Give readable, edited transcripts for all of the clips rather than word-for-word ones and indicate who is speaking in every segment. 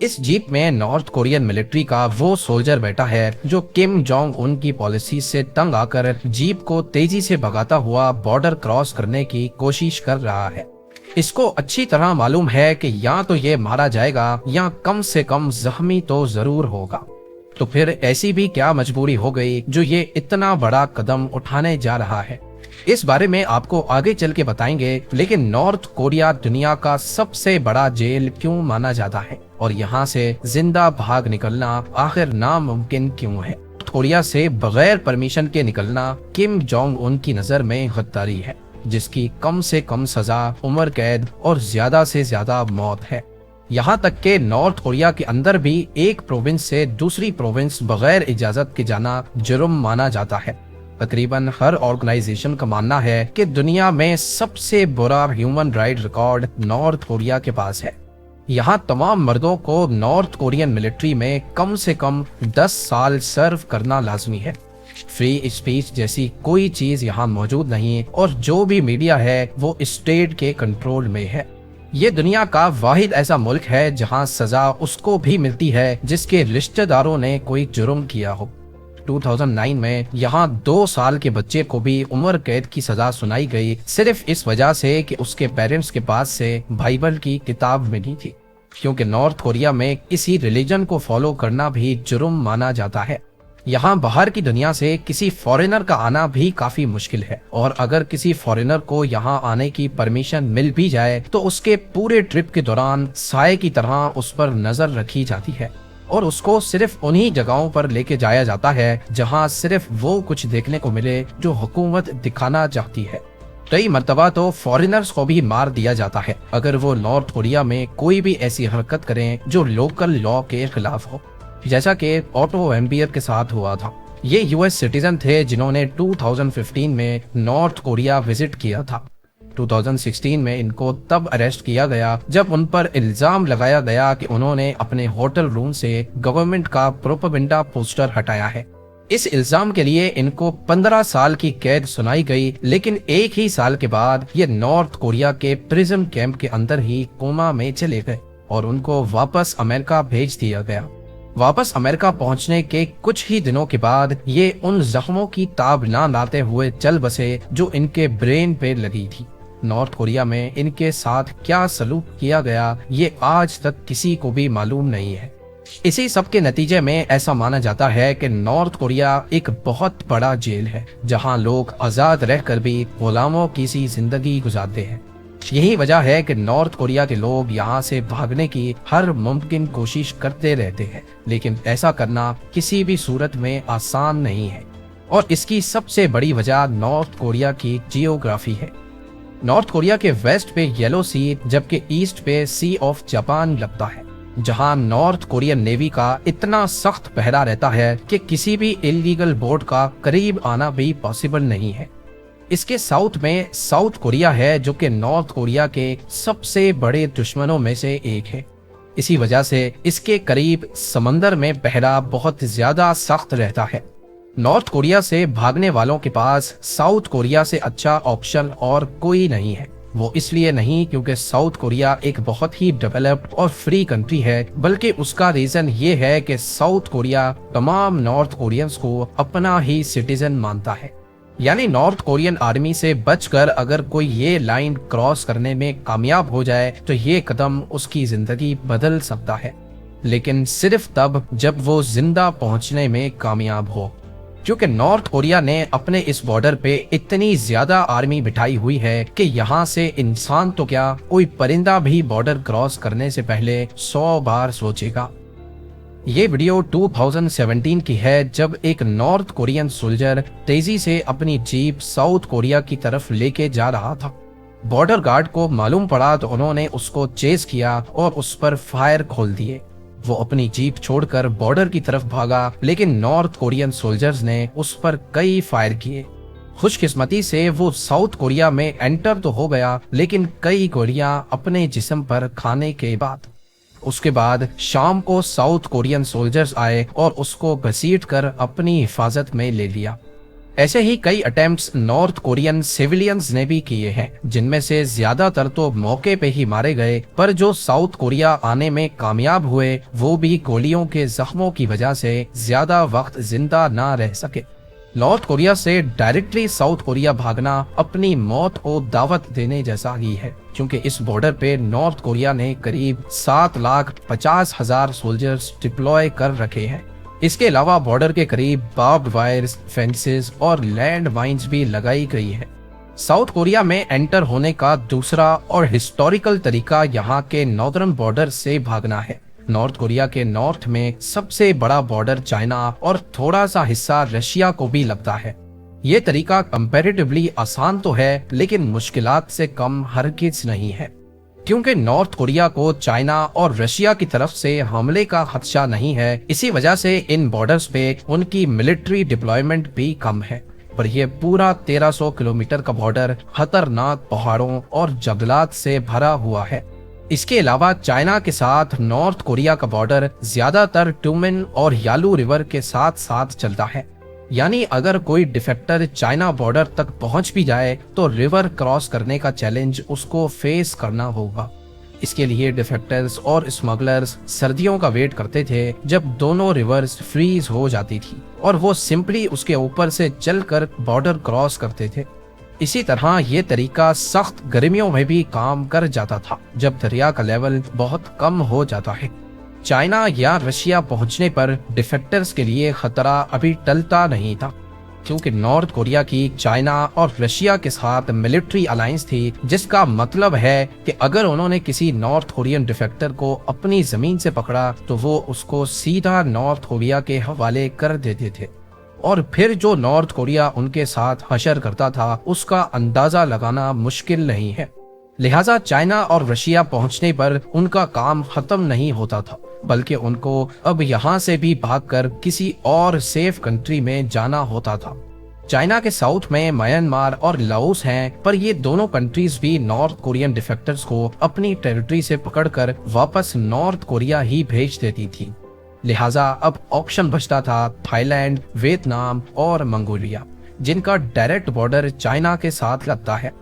Speaker 1: इस जीप में north Korean military का वो सोल्जर बैठा है जो किम जोंग उन की पॉलिसी से तंग आकर जीप को तेजी से भगाता हुआ बॉर्डर क्रॉस करने की कोशिश कर रहा है। इसको अच्छी तरह मालूम है कि या तो ये मारा जाएगा या कम से कम जख्मी तो जरूर होगा। तो फिर ऐसी भी क्या मजबूरी हो गई जो ये इतना बड़ा कदम उठाने जा रहा है, इस बारे में आपको आगे चल के बताएंगे। लेकिन नॉर्थ कोरिया दुनिया का सबसे बड़ा जेल क्यों माना जाता है और यहाँ से जिंदा भाग निकलना आखिर नामुमकिन क्यों है? कोरिया से बगैर परमिशन के निकलना किम जोंग उन की नजर में गद्दारी है, जिसकी कम से कम सजा उम्र कैद और ज्यादा से ज्यादा मौत है। यहाँ तक के नॉर्थ कोरिया के अंदर भी एक प्रोविंस से दूसरी प्रोविंस बगैर इजाजत के जाना जुर्म माना जाता है। तकरीबन हर ऑर्गेनाइजेशन का मानना है कि दुनिया में सबसे बुरा human right record north Korea के पास है। यहाँ तमाम मर्दों को नॉर्थ कोरियन मिलिट्री में कम से कम 10 साल सर्व करना लाजमी है। फ्री स्पीच जैसी कोई चीज यहाँ मौजूद नहीं और जो भी मीडिया है वो स्टेट के कंट्रोल में है। ये दुनिया का वाहिद ऐसा मुल्क है जहाँ सजा उसको भी मिलती है जिसके रिश्तेदारों ने कोई जुर्म किया हो। 2009 में यहाँ 2 साल के बच्चे को भी उम्र कैद की सजा सुनाई गई, सिर्फ इस वजह से कि उसके पेरेंट्स के पास से बाइबल की किताब मिली थी, क्योंकि नॉर्थ कोरिया में किसी रिलीजन को फॉलो करना भी जुर्म माना जाता है। यहाँ बाहर की दुनिया से किसी फॉरेनर का आना भी काफी मुश्किल है और अगर किसी फॉरेनर को यहाँ आने की परमिशन मिल भी जाए तो उसके पूरे ट्रिप के दौरान साए की तरह उस पर नजर रखी जाती है और उसको सिर्फ उन्हीं जगहों पर लेके जाया जाता है जहाँ सिर्फ वो कुछ देखने को मिले जो हुकूमत दिखाना चाहती है। कई मर्तबा तो फॉरेनर्स को भी मार दिया जाता है अगर वो नॉर्थ कोरिया में कोई भी ऐसी हरकत करें जो लोकल लॉ के खिलाफ हो, जैसा कि ऑटो एम्बियर के साथ हुआ था। ये यूएस सिटीजन थे जिन्होंने 2015 में नॉर्थ कोरिया विजिट किया था। 2016 में इनको तब अरेस्ट किया गया जब उन पर इल्जाम लगाया गया कि उन्होंने अपने होटल रूम से गवर्नमेंट का प्रोपेगेंडा पोस्टर हटाया है। इस इल्जाम के लिए इनको 15 साल की कैद सुनाई गई, लेकिन एक ही साल के बाद ये नॉर्थ कोरिया के प्रिजन कैंप के अंदर ही कोमा में चले गए और उनको वापस अमेरिका भेज दिया गया। वापस अमेरिका पहुंचने के कुछ ही दिनों के बाद ये उन जख्मों की ताब ना लाते हुए चल बसे जो इनके ब्रेन पे लगी थी। नॉर्थ कोरिया में इनके साथ क्या सलूक किया गया ये आज तक किसी को भी मालूम नहीं है। इसी सब के नतीजे में ऐसा माना जाता है कि नॉर्थ कोरिया एक बहुत बड़ा जेल है जहां लोग आजाद रहकर भी गुलामों की सी जिंदगी गुजारते हैं। यही वजह है कि नॉर्थ कोरिया के लोग यहाँ से भागने की हर मुमकिन कोशिश करते रहते हैं, लेकिन ऐसा करना किसी भी सूरत में आसान नहीं है और इसकी सबसे बड़ी वजह नॉर्थ कोरिया की जियोग्राफी है। नॉर्थ कोरिया के वेस्ट पे येलो सी जबकि ईस्ट पे सी ऑफ जापान लगता है, जहां नॉर्थ कोरियन नेवी का इतना सख्त पहरा रहता है कि किसी भी इलीगल बोट का करीब आना भी पॉसिबल नहीं है। इसके साउथ में साउथ कोरिया है जो कि नॉर्थ कोरिया के सबसे बड़े दुश्मनों में से एक है। इसी वजह से इसके करीब समंदर में पहरा बहुत ज्यादा सख्त रहता है। नॉर्थ कोरिया से भागने वालों के पास साउथ कोरिया से अच्छा ऑप्शन और कोई नहीं है। वो इसलिए नहीं क्योंकि साउथ कोरिया एक बहुत ही डेवलप्ड और फ्री कंट्री है, बल्कि उसका रीजन ये है कि साउथ कोरिया तमाम नॉर्थ कोरियंस को अपना ही सिटीजन मानता है। यानी नॉर्थ कोरियन आर्मी से बचकर अगर कोई ये लाइन क्रॉस करने में कामयाब हो जाए तो ये कदम उसकी जिंदगी बदल सकता है, लेकिन सिर्फ तब जब वो जिंदा पहुंचने में कामयाब हो। क्योंकि नॉर्थ कोरिया ने अपने इस बॉर्डर पे इतनी ज्यादा आर्मी बिठाई हुई है कि यहाँ से इंसान तो क्या कोई परिंदा भी बॉर्डर क्रॉस करने से पहले 100 बार सोचेगा। ये वीडियो 2017 की है जब एक नॉर्थ कोरियन सोल्जर तेजी से अपनी जीप साउथ कोरिया की तरफ लेके जा रहा था। बॉर्डर गार्ड को मालूम पड़ा तो उन्होंने उसको चेस किया और उस पर फायर खोल दिए। वो अपनी जीप छोड़कर बॉर्डर की तरफ भागा, लेकिन नॉर्थ कोरियन सोल्जर्स ने उस पर कई फायर किए। खुशकिस्मती से वो साउथ कोरिया में एंटर तो हो गया, लेकिन कई गोलियां अपने जिस्म पर खाने के बाद उसके बाद शाम को साउथ कोरियन सोल्जर्स आए और उसको घसीट कर अपनी हिफाजत में ले लिया। ऐसे ही कई अटेम्प्ट्स नॉर्थ कोरियन सिविलियंस ने भी किए हैं, जिनमें से ज्यादातर तो मौके पे ही मारे गए, पर जो साउथ कोरिया आने में कामयाब हुए वो भी गोलियों के जख्मों की वजह से ज्यादा वक्त जिंदा ना रह सके। नॉर्थ कोरिया से डायरेक्टली साउथ कोरिया भागना अपनी मौत को दावत देने जैसा ही है, क्योंकि इस बॉर्डर पे नॉर्थ कोरिया ने करीब 7,50,000 सोल्जर्स डिप्लॉय कर रखे हैं। इसके अलावा बॉर्डर के करीब बार्ब्ड वायर्स, फेंसेस और लैंड माइंस भी लगाई गई है। साउथ कोरिया में एंटर होने का दूसरा और हिस्टोरिकल तरीका यहाँ के नॉर्दर्न बॉर्डर से भागना है। नॉर्थ कोरिया के नॉर्थ में सबसे बड़ा बॉर्डर चाइना और थोड़ा सा हिस्सा रशिया को भी लगता है। ये तरीका कंपैरेटिवली आसान तो है, लेकिन मुश्किलात से कम हरगिज नहीं है, क्योंकि नॉर्थ कोरिया को चाइना और रशिया की तरफ से हमले का खदशा नहीं है। इसी वजह से इन बॉर्डर्स पे उनकी मिलिट्री डिप्लॉयमेंट भी कम है। पर यह पूरा 1300 किलोमीटर का बॉर्डर खतरनाक पहाड़ों और जंगलात से भरा हुआ है। इसके अलावा चाइना के साथ नॉर्थ कोरिया का बॉर्डर ज्यादातर ट्यूमेन और यालू रिवर के साथ साथ चलता है। यानी अगर कोई डिफेक्टर चाइना बॉर्डर तक पहुंच भी जाए तो रिवर क्रॉस करने का चैलेंज उसको फेस करना होगा। इसके लिए डिफेक्टर्स और स्मगलर्स सर्दियों का वेट करते थे जब दोनों रिवर्स फ्रीज हो जाती थी, और वो सिंपली उसके ऊपर से चलकर बॉर्डर क्रॉस करते थे। इसी तरह ये तरीका सख्त गर्मियों में भी काम कर जाता था, जब दरिया का लेवल बहुत कम हो जाता है। चाइना या रशिया पहुंचने पर डिफेक्टर्स के लिए खतरा अभी टलता नहीं था, क्योंकि नॉर्थ कोरिया की चाइना और रशिया के साथ मिलिट्री अलायंस थी, जिसका मतलब है कि अगर उन्होंने किसी नॉर्थ कोरियन डिफेक्टर को अपनी जमीन से पकड़ा तो वो उसको सीधा नॉर्थ कोरिया के हवाले कर देते थे, और फिर जो नॉर्थ कोरिया उनके साथ हशर करता था उसका अंदाजा लगाना मुश्किल नहीं है। लिहाजा चाइना और रशिया पहुंचने पर उनका काम खत्म नहीं होता था, बल्कि उनको अब यहाँ से भी भागकर किसी और सेफ कंट्री में जाना होता था। चाइना के साउथ में म्यांमार और लाओस हैं, पर ये दोनों कंट्रीज भी नॉर्थ कोरियन डिफेक्टर्स को अपनी टेरिटरी से पकड़कर वापस नॉर्थ कोरिया ही भेज देती थी। लिहाजा अब ऑप्शन बचता था थाईलैंड, वियतनाम और मंगोलिया, जिनका डायरेक्ट बॉर्डर चाइना के साथ लगता है।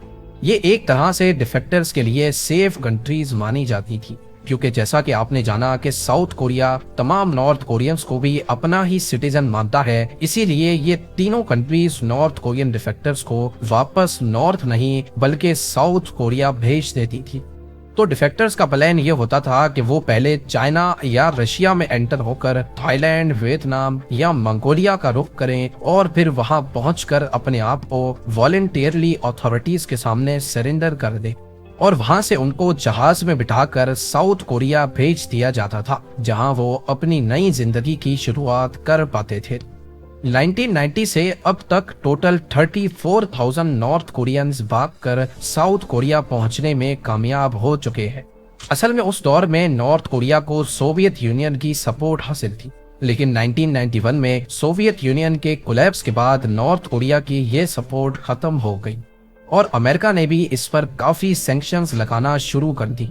Speaker 1: ये एक तरह से डिफेक्टर्स के लिए सेफ कंट्रीज मानी जाती थी, क्योंकि जैसा कि आपने जाना कि साउथ कोरिया तमाम नॉर्थ कोरियंस को भी अपना ही सिटीजन मानता है, इसीलिए ये तीनों कंट्रीज नॉर्थ कोरियन डिफेक्टर्स को वापस नॉर्थ नहीं बल्कि साउथ कोरिया भेज देती थी। तो डिफेक्टर्स का प्लान ये होता था कि वो पहले चाइना या रशिया में एंटर होकर थाईलैंड, वियतनाम या मंगोलिया का रुख करें, और फिर वहां पहुंचकर अपने आप को वॉलंटियरली अथॉरिटीज के सामने सरेंडर कर दे, और वहां से उनको जहाज में बिठाकर साउथ कोरिया भेज दिया जाता था, जहां वो अपनी नई जिंदगी की शुरुआत कर पाते थे। 1990 से अब तक टोटल 34,000 नॉर्थ कोरियंस भागकर साउथ कोरिया पहुंचने में कामयाब हो चुके हैं। असल में उस दौर में नॉर्थ कोरिया को सोवियत यूनियन की सपोर्ट हासिल थी, लेकिन 1991 में सोवियत यूनियन के कोलैप्स के बाद नॉर्थ कोरिया की ये सपोर्ट खत्म हो गई, और अमेरिका ने भी इस पर काफी सैंक्शंस लगाना शुरू कर दी।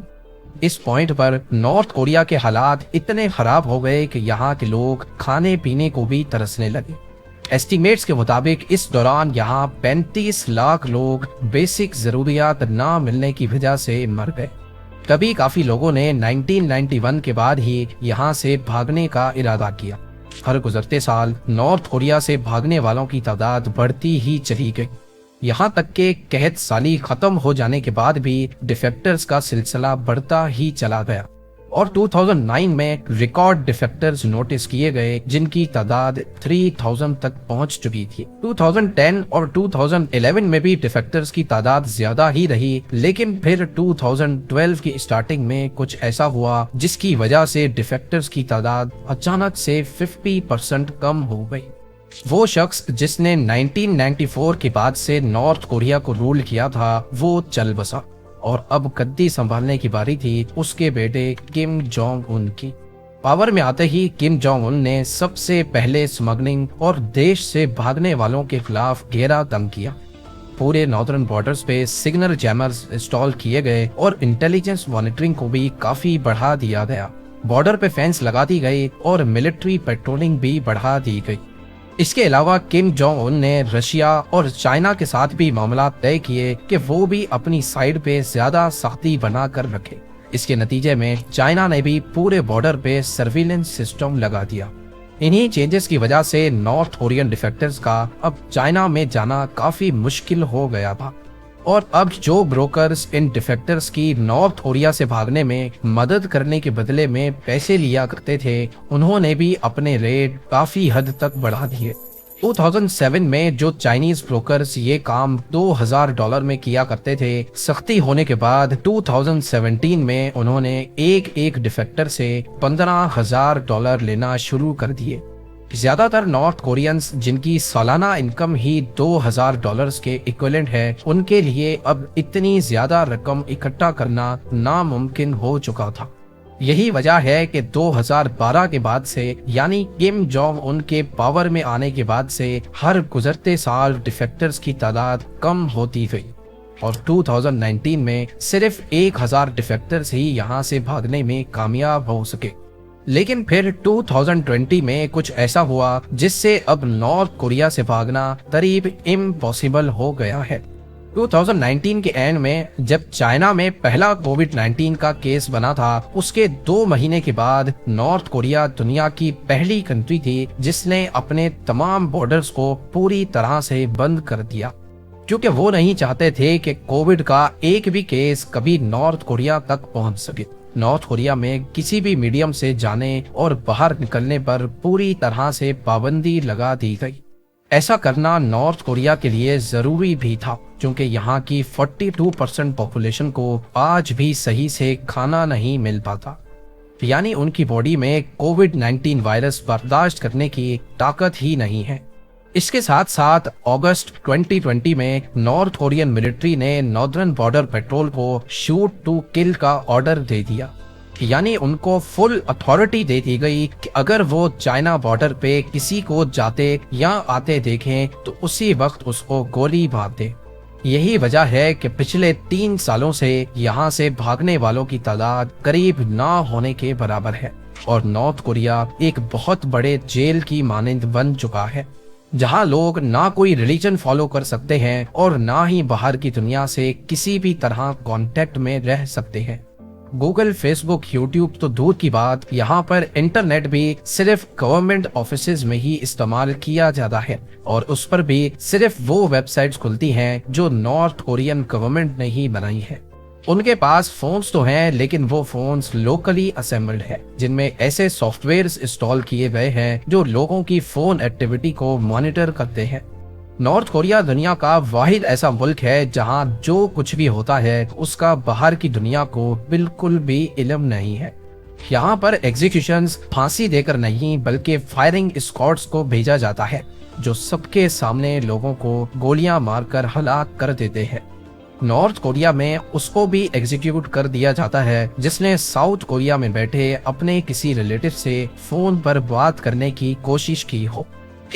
Speaker 1: इस पॉइंट पर नॉर्थ कोरिया के हालात इतने खराब हो गए कि यहाँ के लोग खाने पीने को भी तरसने लगे। एस्टिमेट्स के मुताबिक इस दौरान यहाँ 35 लाख लोग बेसिक जरूरियात ना मिलने की वजह से मर गए। तभी काफी लोगों ने 1991 के बाद ही यहाँ से भागने का इरादा किया। हर गुजरते साल नॉर्थ कोरिया से भागने वालों की तादाद बढ़ती ही चली गई, यहाँ तक के कहत साली खत्म हो जाने के बाद भी डिफेक्टर्स का सिलसिला बढ़ता ही चला गया, और 2009 में रिकॉर्ड डिफेक्टर्स नोटिस किए गए, जिनकी तादाद 3000 तक पहुंच चुकी थी। 2010 और 2011 में भी डिफेक्टर्स की तादाद ज्यादा ही रही, लेकिन फिर 2012 की स्टार्टिंग में कुछ ऐसा हुआ जिसकी वजह से डिफेक्टर्स की तादाद अचानक से 50% कम हो गई। वो शख्स जिसने 1994 के बाद से नॉर्थ कोरिया को रूल किया था, वो चल बसा, और अब गद्दी संभालने की बारी थी उसके बेटे किम जोंग उन की। पावर में आते ही किम जोंग उन ने सबसे पहले स्मगलिंग और देश से भागने वालों के खिलाफ घेरा दम किया। पूरे नॉर्दर्न बॉर्डर्स पे सिग्नल जैमर्स इंस्टॉल किए गए और इंटेलिजेंस मॉनिटरिंग को भी काफी बढ़ा दिया गया। बॉर्डर पे फेंस लगा दी गई और मिलिट्री पेट्रोलिंग भी बढ़ा दी गई। इसके अलावा किम जोंग उन ने रशिया और चाइना के साथ भी मामला तय किए कि वो भी अपनी साइड पे ज्यादा सख्ती बना कर रखे। इसके नतीजे में चाइना ने भी पूरे बॉर्डर पे सर्विलेंस सिस्टम लगा दिया। इन्हीं चेंजेस की वजह से नॉर्थ कोरियन डिफेक्टर्स का अब चाइना में जाना काफी मुश्किल हो गया था और अब जो ब्रोकर्स इन डिफेक्टर्स की नॉर्थ कोरिया से भागने में मदद करने के बदले में पैसे लिया करते थे, उन्होंने भी अपने रेट काफी हद तक बढ़ा दिए। 2007 में जो चाइनीज ब्रोकर्स ये काम $2000 में किया करते थे, सख्ती होने के बाद 2017 में उन्होंने एक डिफेक्टर से $15,000 लेना शुरू कर दिए। ज्यादातर नॉर्थ कोरियंस जिनकी सालाना इनकम ही $2000 के इक्विवेलेंट है, उनके लिए अब इतनी ज्यादा रकम इकट्ठा करना नामुमकिन हो चुका था। यही वजह है कि 2012 के बाद से, यानी किम जोंग उन के पावर में आने के बाद से, हर गुजरते साल डिफेक्टर्स की तादाद कम होती गई और 2019 में सिर्फ 1000 डिफेक्टर्स ही यहां से भागने में कामयाब हो सके। लेकिन फिर 2020 में कुछ ऐसा हुआ जिससे अब नॉर्थ कोरिया से भागना करीब इम्पॉसिबल हो गया है। 2019 के एंड में जब चाइना में पहला कोविड-19 का केस बना था, उसके 2 महीने के बाद नॉर्थ कोरिया दुनिया की पहली कंट्री थी जिसने अपने तमाम बॉर्डर्स को पूरी तरह से बंद कर दिया, क्योंकि वो नहीं चाहते थे कि कोविड का एक भी केस कभी नॉर्थ कोरिया तक पहुंच सके। नॉर्थ कोरिया में किसी भी मीडियम से जाने और बाहर निकलने पर पूरी तरह से पाबंदी लगा दी गई। ऐसा करना नॉर्थ कोरिया के लिए जरूरी भी था, क्योंकि यहाँ की 42% पॉपुलेशन को आज भी सही से खाना नहीं मिल पाता, यानी उनकी बॉडी में कोविड-19 वायरस बर्दाश्त करने की ताकत ही नहीं है। इसके साथ साथ अगस्त 2020 में नॉर्थ कोरियन मिलिट्री ने नॉर्दर्न बॉर्डर पेट्रोल को शूट टू किल का ऑर्डर दे दिया, यानी उनको फुल अथॉरिटी दे दी गई कि अगर वो चाइना बॉर्डर पे किसी को जाते या आते देखें तो उसी वक्त उसको गोली मार दे। यही वजह है कि पिछले 3 सालों से यहाँ से भागने वालों की तादाद करीब ना होने के बराबर है और नॉर्थ कोरिया एक बहुत बड़े जेल की मानंद बन चुका है, जहां लोग ना कोई रिलीजन फॉलो कर सकते हैं और ना ही बाहर की दुनिया से किसी भी तरह कांटेक्ट में रह सकते हैं। गूगल, फेसबुक, यूट्यूब तो दूर की बात, यहाँ पर इंटरनेट भी सिर्फ गवर्नमेंट ऑफिसेज में ही इस्तेमाल किया जाता है और उस पर भी सिर्फ वो वेबसाइट्स खुलती हैं जो नॉर्थ कोरियन गवर्नमेंट ने ही बनाई है। उनके पास फोन्स तो हैं, लेकिन वो फोन्स लोकली असेंबल्ड है, जिनमें ऐसे सॉफ्टवेयर्स इंस्टॉल किए गए हैं जो लोगों की फोन एक्टिविटी को मॉनिटर करते हैं। नॉर्थ कोरिया दुनिया का वाहिद ऐसा मुल्क है जहां जो कुछ भी होता है उसका बाहर की दुनिया को बिल्कुल भी इल्म नहीं है। यहाँ पर एग्जीक्यूशंस फांसी देकर नहीं बल्कि फायरिंग स्क्वाड्स को भेजा जाता है, जो सबके सामने लोगों को गोलियां मारकर हलाक कर देते हैं। नॉर्थ कोरिया में उसको भी एग्जीक्यूट कर दिया जाता है जिसने साउथ कोरिया में बैठे अपने किसी रिलेटिव से फोन पर बात करने की कोशिश की हो।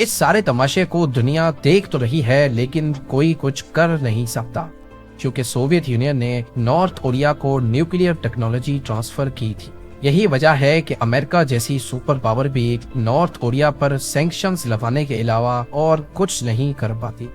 Speaker 1: इस सारे तमाशे को दुनिया देख तो रही है, लेकिन कोई कुछ कर नहीं सकता, क्योंकि सोवियत यूनियन ने नॉर्थ कोरिया को न्यूक्लियर टेक्नोलॉजी ट्रांसफर की थी। यही वजह है कि अमेरिका जैसी सुपर पावर भी नॉर्थ कोरिया पर सैंक्शंस लगाने के अलावा और कुछ नहीं कर पाती।